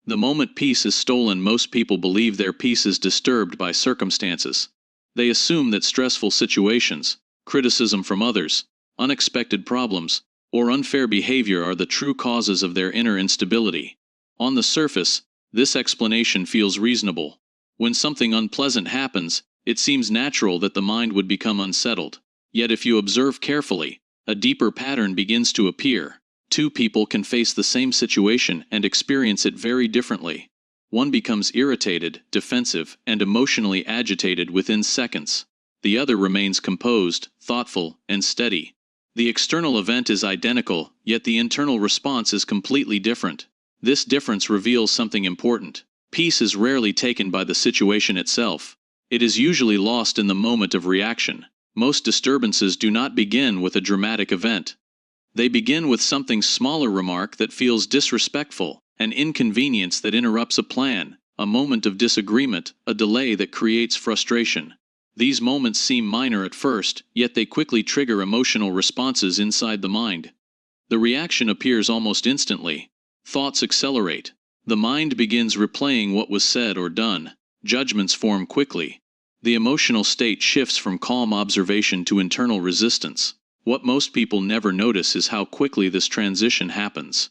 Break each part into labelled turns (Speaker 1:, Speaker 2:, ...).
Speaker 1: The moment peace is stolen, most people believe their peace is disturbed by circumstances. They assume that stressful situations, criticism from others, unexpected problems, or unfair behavior are the true causes of their inner instability. On the surface, this explanation feels reasonable. When something unpleasant happens, it seems natural that the mind would become unsettled. Yet if you observe carefully, a deeper pattern begins to appear. Two people can face the same situation and experience it very differently. One becomes irritated, defensive, and emotionally agitated within seconds. The other remains composed, thoughtful, and steady. The external event is identical, yet the internal response is completely different. This difference reveals something important. Peace is rarely taken by the situation itself. It is usually lost in the moment of reaction. Most disturbances do not begin with a dramatic event. They begin with something smaller: remark that feels disrespectful, an inconvenience that interrupts a plan, a moment of disagreement, a delay that creates frustration. These moments seem minor at first, yet they quickly trigger emotional responses inside the mind. The reaction appears almost instantly. Thoughts accelerate. The mind begins replaying what was said or done. Judgments form quickly. The emotional state shifts from calm observation to internal resistance. What most people never notice is how quickly this transition happens.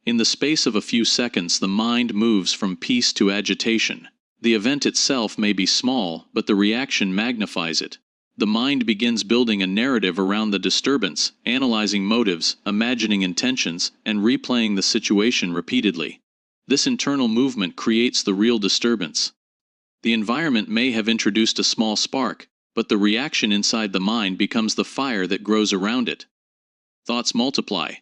Speaker 1: In the space of a few seconds, the mind moves from peace to agitation. The event itself may be small, but the reaction magnifies it. The mind begins building a narrative around the disturbance, analyzing motives, imagining intentions, and replaying the situation repeatedly. This internal movement creates the real disturbance. The environment may have introduced a small spark, but the reaction inside the mind becomes the fire that grows around it. Thoughts multiply.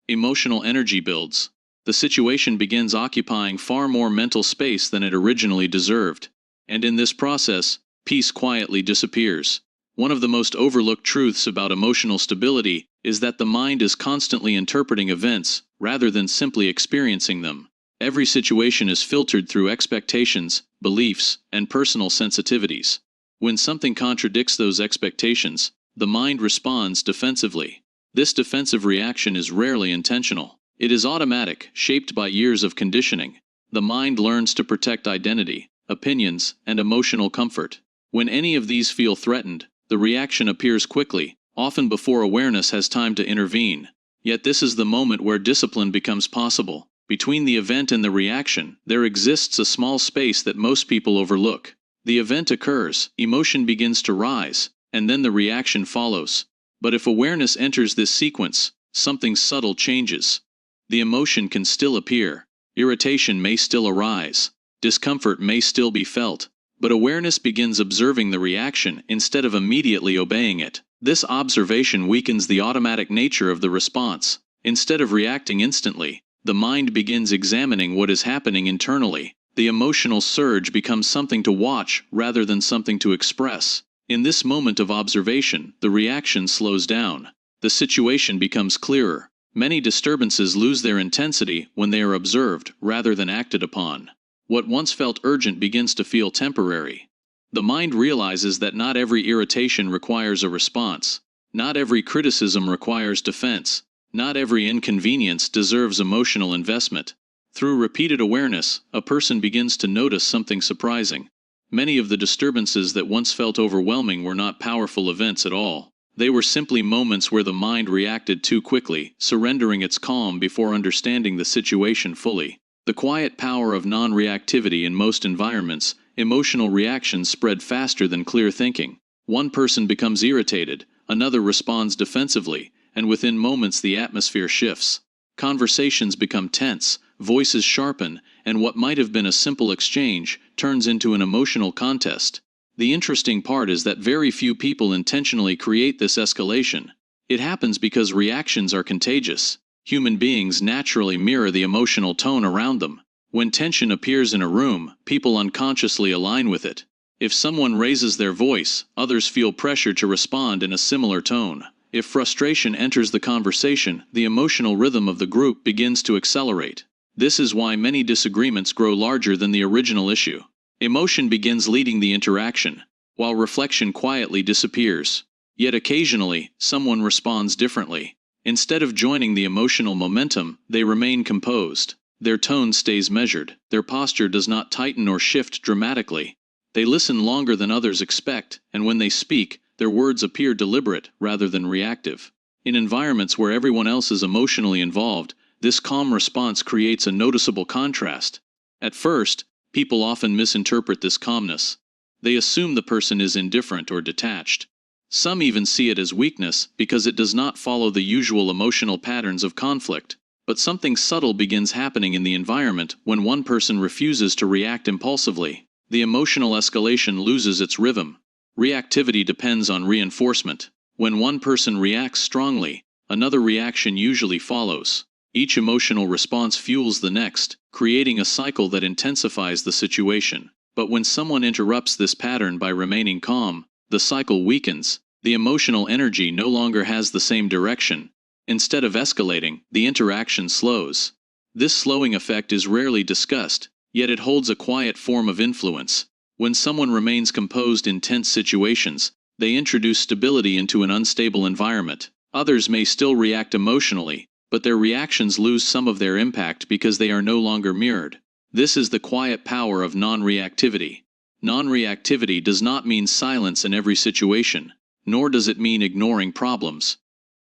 Speaker 1: Emotional energy builds. The situation begins occupying far more mental space than it originally deserved. And in this process, peace quietly disappears. One of the most overlooked truths about emotional stability is that the mind is constantly interpreting events, rather than simply experiencing them. Every situation is filtered through expectations, beliefs, and personal sensitivities. When something contradicts those expectations, the mind responds defensively. This defensive reaction is rarely intentional. It is automatic, shaped by years of conditioning. The mind learns to protect identity, opinions, and emotional comfort. When any of these feel threatened, the reaction appears quickly, often before awareness has time to intervene. Yet this is the moment where discipline becomes possible. Between the event and the reaction, there exists a small space that most people overlook. The event occurs, emotion begins to rise, and then the reaction follows. But if awareness enters this sequence, something subtle changes. The emotion can still appear, irritation may still arise, discomfort may still be felt, but awareness begins observing the reaction instead of immediately obeying it. This observation weakens the automatic nature of the response. Instead of reacting instantly, the mind begins examining what is happening internally. The emotional surge becomes something to watch rather than something to express. In this moment of observation, the reaction slows down. The situation becomes clearer. Many disturbances lose their intensity when they are observed rather than acted upon. What once felt urgent begins to feel temporary. The mind realizes that not every irritation requires a response. Not every criticism requires defense. Not every inconvenience deserves emotional investment. Through repeated awareness, a person begins to notice something surprising. Many of the disturbances that once felt overwhelming were not powerful events at all. They were simply moments where the mind reacted too quickly, surrendering its calm before understanding the situation fully. The quiet power of non-reactivity. In most environments, emotional reactions spread faster than clear thinking. One person becomes irritated, another responds defensively, and within moments the atmosphere shifts. Conversations become tense, voices sharpen, and what might have been a simple exchange turns into an emotional contest. The interesting part is that very few people intentionally create this escalation. It happens because reactions are contagious. Human beings naturally mirror the emotional tone around them. When tension appears in a room, people unconsciously align with it. If someone raises their voice, others feel pressure to respond in a similar tone. If frustration enters the conversation, the emotional rhythm of the group begins to accelerate. This is why many disagreements grow larger than the original issue. Emotion begins leading the interaction, while reflection quietly disappears. Yet occasionally, someone responds differently. Instead of joining the emotional momentum, they remain composed. Their tone stays measured, their posture does not tighten or shift dramatically. They listen longer than others expect, and when they speak, their words appear deliberate rather than reactive. In environments where everyone else is emotionally involved, this calm response creates a noticeable contrast. At first, people often misinterpret this calmness. They assume the person is indifferent or detached. Some even see it as weakness because it does not follow the usual emotional patterns of conflict. But something subtle begins happening in the environment when one person refuses to react impulsively. The emotional escalation loses its rhythm. Reactivity depends on reinforcement. When one person reacts strongly, another reaction usually follows. Each emotional response fuels the next, creating a cycle that intensifies the situation. But when someone interrupts this pattern by remaining calm, the cycle weakens. The emotional energy no longer has the same direction. Instead of escalating, the interaction slows. This slowing effect is rarely discussed, yet it holds a quiet form of influence. When someone remains composed in tense situations, they introduce stability into an unstable environment. Others may still react emotionally, but their reactions lose some of their impact because they are no longer mirrored. This is the quiet power of non-reactivity. Non-reactivity does not mean silence in every situation, nor does it mean ignoring problems.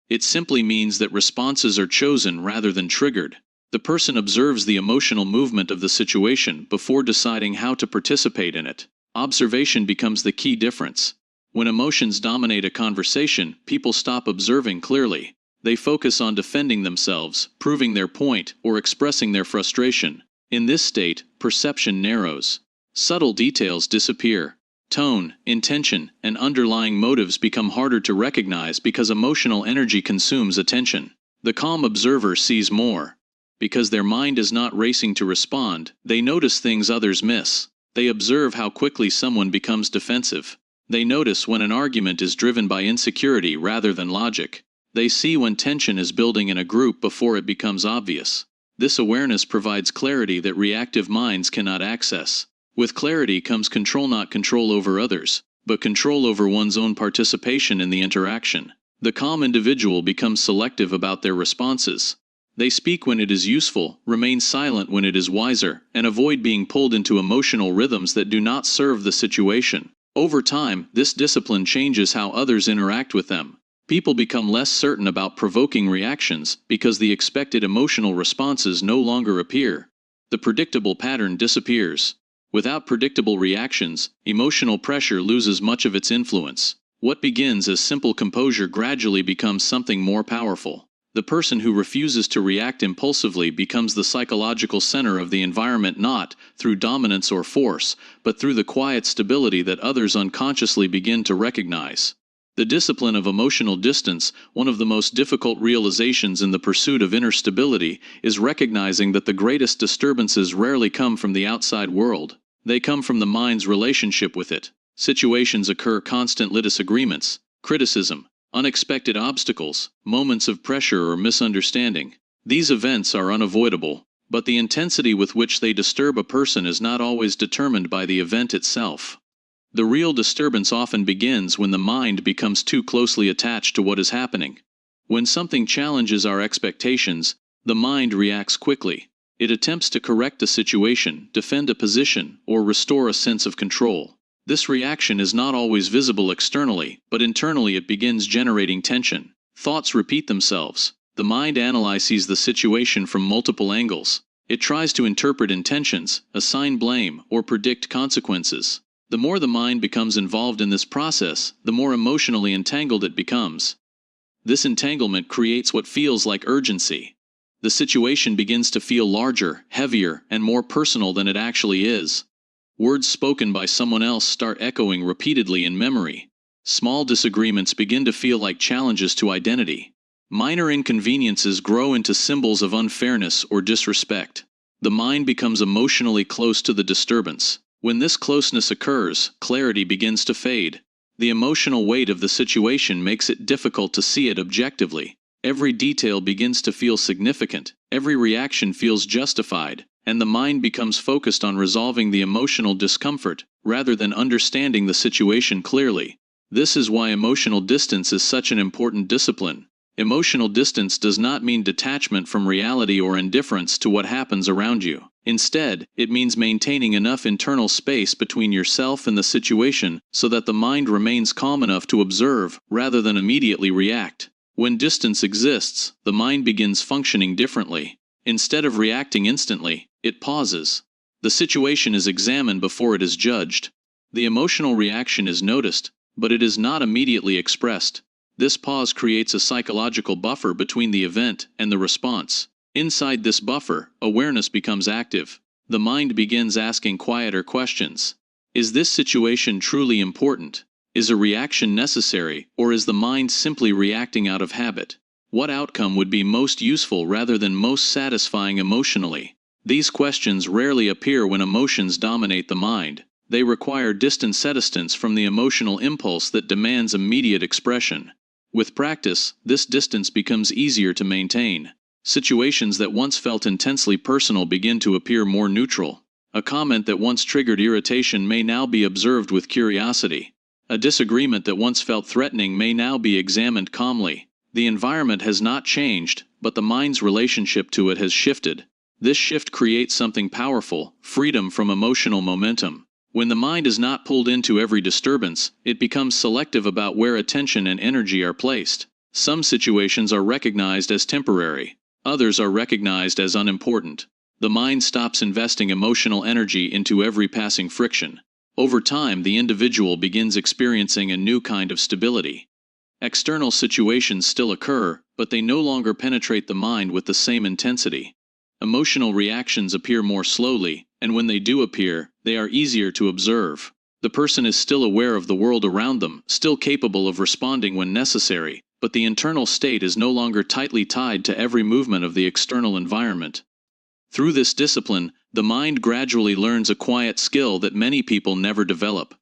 Speaker 1: It simply means that responses are chosen rather than triggered. The person observes the emotional movement of the situation before deciding how to participate in it. Observation becomes the key difference. When emotions dominate a conversation, people stop observing clearly. They focus on defending themselves, proving their point, or expressing their frustration. In this state, perception narrows. Subtle details disappear. Tone, intention, and underlying motives become harder to recognize because emotional energy consumes attention. The calm observer sees more. Because their mind is not racing to respond, they notice things others miss. They observe how quickly someone becomes defensive. They notice when an argument is driven by insecurity rather than logic. They see when tension is building in a group before it becomes obvious. This awareness provides clarity that reactive minds cannot access. With clarity comes control, not control over others, but control over one's own participation in the interaction. The calm individual becomes selective about their responses. They speak when it is useful, remain silent when it is wiser, and avoid being pulled into emotional rhythms that do not serve the situation. Over time, this discipline changes how others interact with them. People become less certain about provoking reactions because the expected emotional responses no longer appear. The predictable pattern disappears. Without predictable reactions, emotional pressure loses much of its influence. What begins as simple composure gradually becomes something more powerful. The person who refuses to react impulsively becomes the psychological center of the environment, not through dominance or force, but through the quiet stability that others unconsciously begin to recognize. The discipline of emotional distance, one of the most difficult realizations in the pursuit of inner stability, is recognizing that the greatest disturbances rarely come from the outside world. They come from the mind's relationship with it. Situations occur, constant disagreements, criticism, unexpected obstacles, moments of pressure or misunderstanding. These events are unavoidable, but the intensity with which they disturb a person is not always determined by the event itself. The real disturbance often begins when the mind becomes too closely attached to what is happening. When something challenges our expectations, the mind reacts quickly. It attempts to correct a situation, defend a position, or restore a sense of control. This reaction is not always visible externally, but internally it begins generating tension. Thoughts repeat themselves. The mind analyzes the situation from multiple angles. It tries to interpret intentions, assign blame, or predict consequences. The more the mind becomes involved in this process, the more emotionally entangled it becomes. This entanglement creates what feels like urgency. The situation begins to feel larger, heavier, and more personal than it actually is. Words spoken by someone else start echoing repeatedly in memory. Small disagreements begin to feel like challenges to identity. Minor inconveniences grow into symbols of unfairness or disrespect. The mind becomes emotionally close to the disturbance. When this closeness occurs, clarity begins to fade. The emotional weight of the situation makes it difficult to see it objectively. Every detail begins to feel significant, every reaction feels justified, and the mind becomes focused on resolving the emotional discomfort, rather than understanding the situation clearly. This is why emotional distance is such an important discipline. Emotional distance does not mean detachment from reality or indifference to what happens around you. Instead, it means maintaining enough internal space between yourself and the situation so that the mind remains calm enough to observe rather than immediately react. When distance exists, the mind begins functioning differently. Instead of reacting instantly, it pauses. The situation is examined before it is judged. The emotional reaction is noticed, but it is not immediately expressed. This pause creates a psychological buffer between the event and the response. Inside this buffer, awareness becomes active. The mind begins asking quieter questions. Is this situation truly important? Is a reaction necessary, or is the mind simply reacting out of habit? What outcome would be most useful rather than most satisfying emotionally? These questions rarely appear when emotions dominate the mind. They require distant distance from the emotional impulse that demands immediate expression. With practice, this distance becomes easier to maintain. Situations that once felt intensely personal begin to appear more neutral. A comment that once triggered irritation may now be observed with curiosity. A disagreement that once felt threatening may now be examined calmly. The environment has not changed, but the mind's relationship to it has shifted. This shift creates something powerful: freedom from emotional momentum. When the mind is not pulled into every disturbance, it becomes selective about where attention and energy are placed. Some situations are recognized as temporary. Others are recognized as unimportant. The mind stops investing emotional energy into every passing friction. Over time, the individual begins experiencing a new kind of stability. External situations still occur, but they no longer penetrate the mind with the same intensity. Emotional reactions appear more slowly, and when they do appear, they are easier to observe. The person is still aware of the world around them, still capable of responding when necessary, but the internal state is no longer tightly tied to every movement of the external environment. Through this discipline, the mind gradually learns a quiet skill that many people never develop: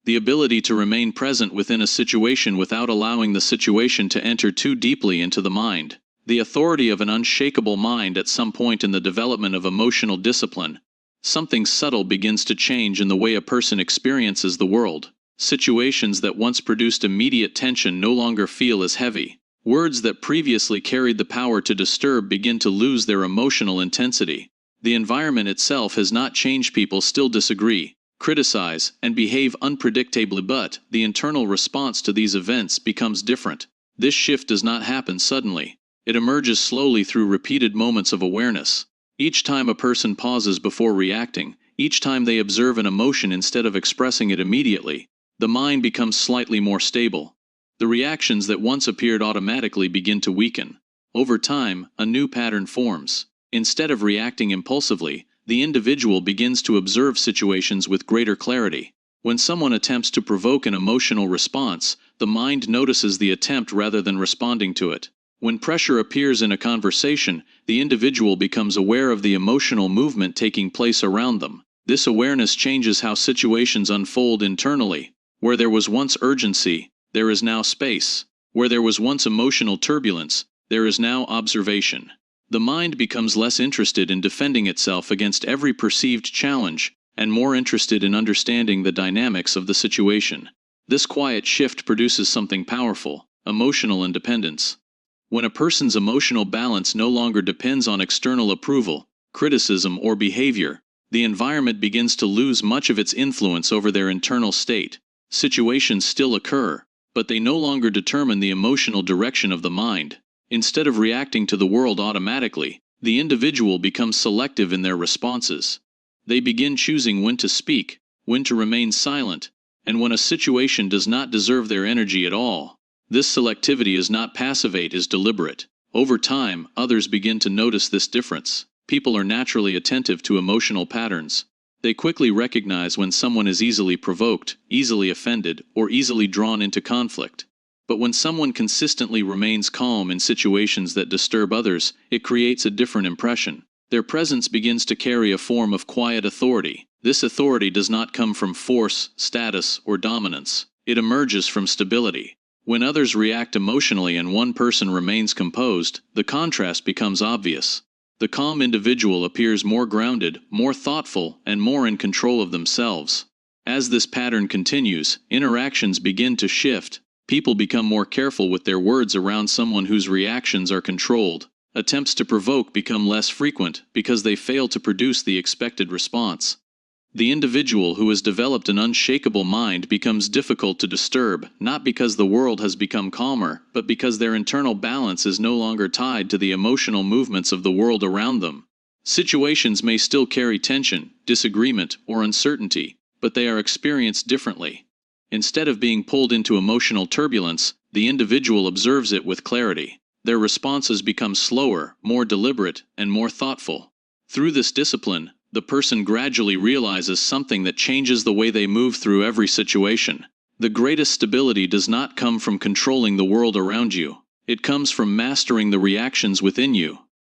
Speaker 1: the ability to remain present within a situation without allowing the situation to enter too deeply into the mind. The authority of an unshakable mind. At some point in the development of emotional discipline, something subtle begins to change in the way a person experiences the world. Situations that once produced immediate tension no longer feel as heavy. Words that previously carried the power to disturb begin to lose their emotional intensity. The environment itself has not changed. People still disagree, criticize, and behave unpredictably, but the internal response to these events becomes different. This shift does not happen suddenly. It emerges slowly through repeated moments of awareness. Each time a person pauses before reacting, each time they observe an emotion instead of expressing it immediately, the mind becomes slightly more stable. The reactions that once appeared automatically begin to weaken. Over time, a new pattern forms. Instead of reacting impulsively, the individual begins to observe situations with greater clarity. When someone attempts to provoke an emotional response, the mind notices the attempt rather than responding to it. When pressure appears in a conversation, the individual becomes aware of the emotional movement taking place around them. This awareness changes how situations unfold internally. Where there was once urgency, there is now space. Where there was once emotional turbulence, there is now observation. The mind becomes less interested in defending itself against every perceived challenge, and more interested in understanding the dynamics of the situation. This quiet shift produces something powerful: emotional independence. When a person's emotional balance no longer depends on external approval, criticism, or behavior, the environment begins to lose much of its influence over their internal state. Situations still occur, but they no longer determine the emotional direction of the mind. Instead of reacting to the world automatically, the individual becomes selective in their responses. They begin choosing when to speak, when to remain silent, and when a situation does not deserve their energy at all. This selectivity is not passive, it is deliberate. Over time, others begin to notice this difference. People are naturally attentive to emotional patterns. They quickly recognize when someone is easily provoked, easily offended, or easily drawn into conflict. But when someone consistently remains calm in situations that disturb others, it creates a different impression. Their presence begins to carry a form of quiet authority. This authority does not come from force, status, or dominance. It emerges from stability. When others react emotionally and one person remains composed, the contrast becomes obvious. The calm individual appears more grounded, more thoughtful, and more in control of themselves. As this pattern continues, interactions begin to shift. People become more careful with their words around someone whose reactions are controlled. Attempts to provoke become less frequent because they fail to produce the expected response. The individual who has developed an unshakable mind becomes difficult to disturb, not because the world has become calmer, but because their internal balance is no longer tied to the emotional movements of the world around them. Situations may still carry tension, disagreement, or uncertainty, but they are experienced differently. Instead of being pulled into emotional turbulence, the individual observes it with clarity. Their responses become slower, more deliberate, and more thoughtful. Through this discipline, the person gradually realizes something that changes the way they move through every situation. The greatest stability does not come from controlling the world around you. It comes from mastering the reactions within you.